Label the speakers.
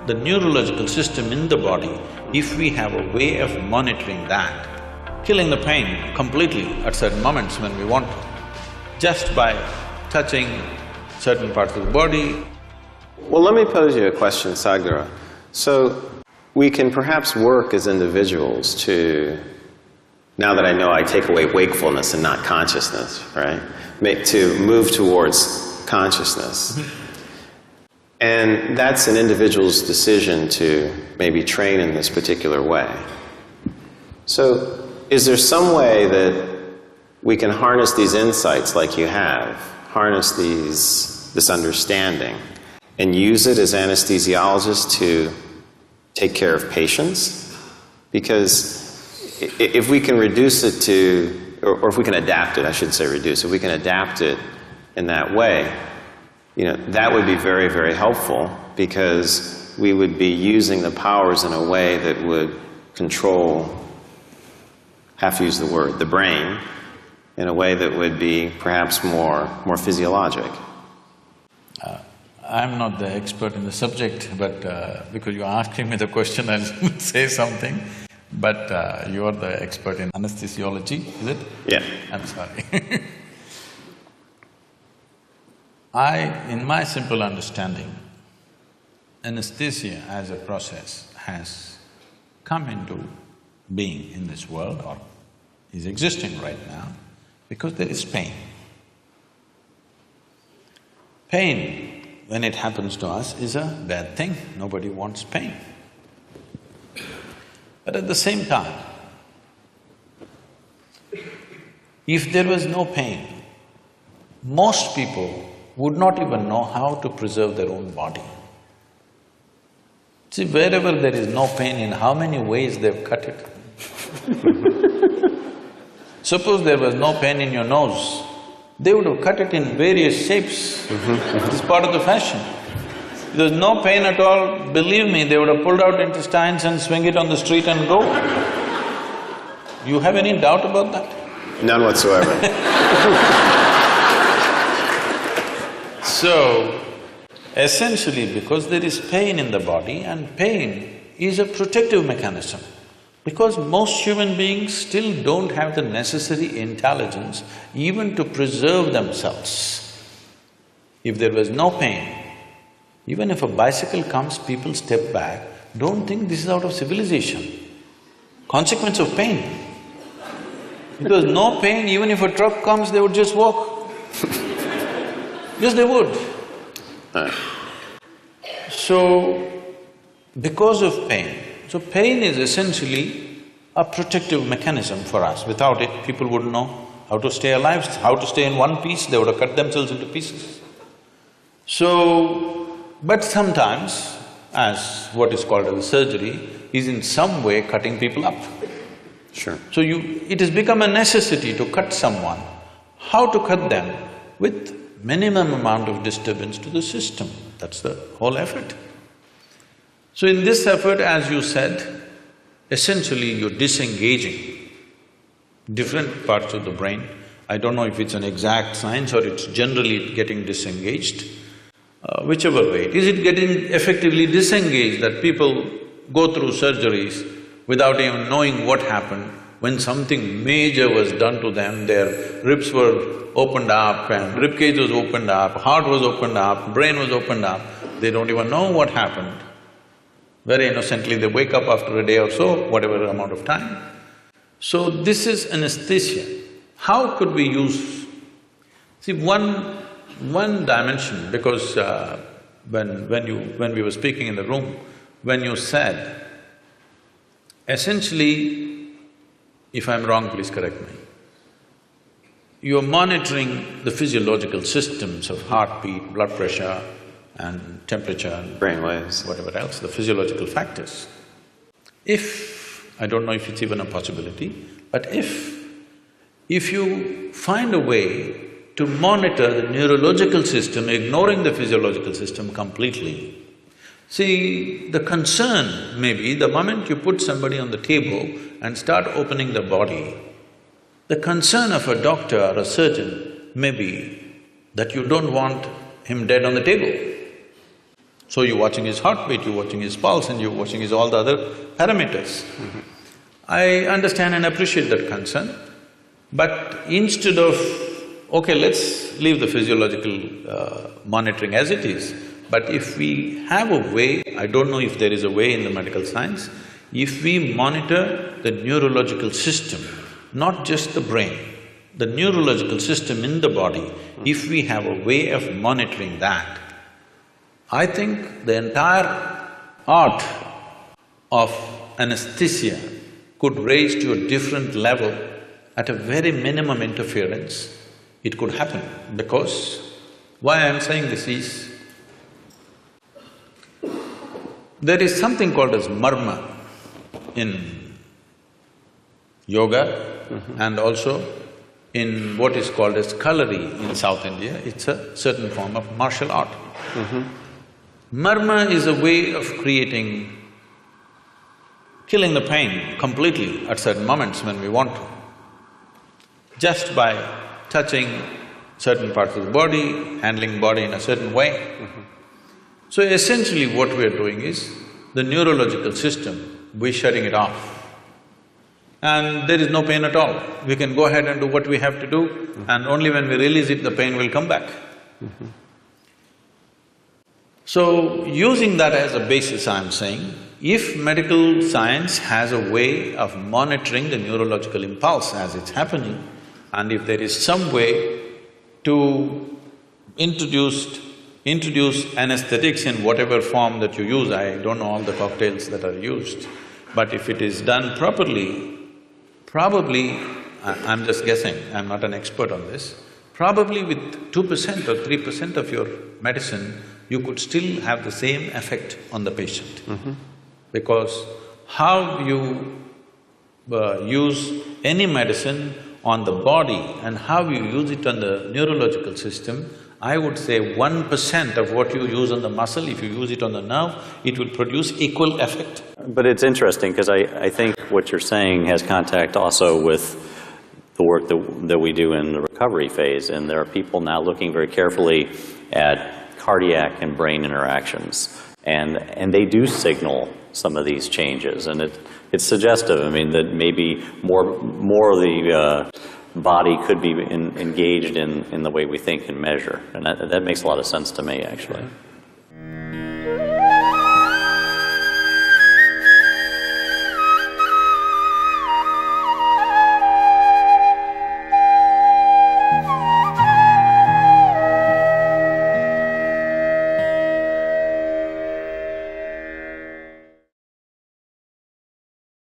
Speaker 1: The neurological system in the body, if we have a way of monitoring that, killing the pain completely at certain moments when we want to, just by touching certain parts of the body.
Speaker 2: Well, let me pose you a question, Sagara. So, we can perhaps work as individuals to, now that I know I take away wakefulness and not consciousness, right? To move towards consciousness. And that's an individual's decision to maybe train in this particular way. So, is there some way that we can harness these insights like you have, harness this understanding, and use it as anesthesiologists to take care of patients? Because if we can reduce it to, or if we can adapt it, I should say reduce, if we can adapt it in that way, that would be very, very helpful, because we would be using the powers in a way that would control, have to use the word, the brain, in a way that would be perhaps more physiologic.
Speaker 1: I'm not the expert in the subject, but because you're asking me the question, I'll say something. But you're the expert in anesthesiology, is it?
Speaker 2: Yeah.
Speaker 1: I'm sorry. In my simple understanding, anesthesia as a process has come into being in this world, or is existing right now, because there is pain. Pain, when it happens to us, is a bad thing. Nobody wants pain. But at the same time, if there was no pain, most people would not even know how to preserve their own body. See, wherever there is no pain, in how many ways they've cut it. Suppose there was no pain in your nose, they would have cut it in various shapes. It is part of the fashion. If there was no pain at all, believe me, they would have pulled out intestines and swing it on the street and go. You have any doubt about that?
Speaker 2: None whatsoever.
Speaker 1: So, essentially, because there is pain in the body, and pain is a protective mechanism, because most human beings still don't have the necessary intelligence even to preserve themselves. If there was no pain, even if a bicycle comes, people step back, don't think this is out of civilization. Consequence of pain. If there was no pain, even if a truck comes, they would just walk. Yes, they would. So, because of pain, so pain is essentially a protective mechanism for us. Without it, people wouldn't know how to stay alive, how to stay in one piece, they would have cut themselves into pieces. So, but sometimes, as what is called as surgery, is in some way cutting people up.
Speaker 2: Sure.
Speaker 1: So it has become a necessity to cut someone. How to cut them? With minimum amount of disturbance to the system. That's the whole effort. So in this effort, as you said, essentially you're disengaging different parts of the brain. I don't know if it's an exact science or it's generally getting disengaged. Whichever way, is it getting effectively disengaged that people go through surgeries without even knowing what happened? When something major was done to them, their ribs were opened up and ribcage was opened up, heart was opened up, brain was opened up, they don't even know what happened. Very innocently, they wake up after a day or so, whatever amount of time. So this is anesthesia. How could we use… See, one dimension, because when we were speaking in the room, when you said, essentially, if I'm wrong, please correct me, you're monitoring the physiological systems of heartbeat, blood pressure and temperature,
Speaker 2: brainwaves,
Speaker 1: whatever else, the physiological factors. If… I don't know if it's even a possibility, but if you find a way to monitor the neurological system, ignoring the physiological system completely, see, the concern may be the moment you put somebody on the table and start opening the body, the concern of a doctor or a surgeon may be that you don't want him dead on the table. So you're watching his heartbeat, you're watching his pulse, and you're watching his all the other parameters. I understand and appreciate that concern, but instead of, okay, let's leave the physiological monitoring as it is, but if we have a way, I don't know if there is a way in the medical science, if we monitor the neurological system, not just the brain, the neurological system in the body, if we have a way of monitoring that, I think the entire art of anesthesia could raise to a different level at a very minimum interference. It could happen because why I'm saying this is, there is something called as marma in yoga and also in what is called as kalari in South India. It's a certain form of martial art. Marma is a way of killing the pain completely at certain moments when we want to, just by touching certain parts of the body, handling body in a certain way. So essentially what we are doing is, the neurological system, we're shutting it off. And there is no pain at all. We can go ahead and do what we have to do, and only when we release it, the pain will come back. So, using that as a basis, I'm saying, if medical science has a way of monitoring the neurological impulse as it's happening, and if there is some way to introduce anesthetics in whatever form that you use, I don't know all the cocktails that are used, but if it is done properly, probably, I'm just guessing, I'm not an expert on this, probably with 2% or 3% of your medicine, you could still have the same effect on the patient. Because how you use any medicine on the body and how you use it on the neurological system, I would say 1% of what you use on the muscle, if you use it on the nerve, it will produce equal effect.
Speaker 3: But it's interesting, because I think what you're saying has contact also with the work that we do in the recovery phase, and there are people now looking very carefully at cardiac and brain interactions, and they do signal some of these changes, and it's suggestive. I mean, that maybe more of the body could be engaged in the way we think and measure, and that makes a lot of sense to me, actually.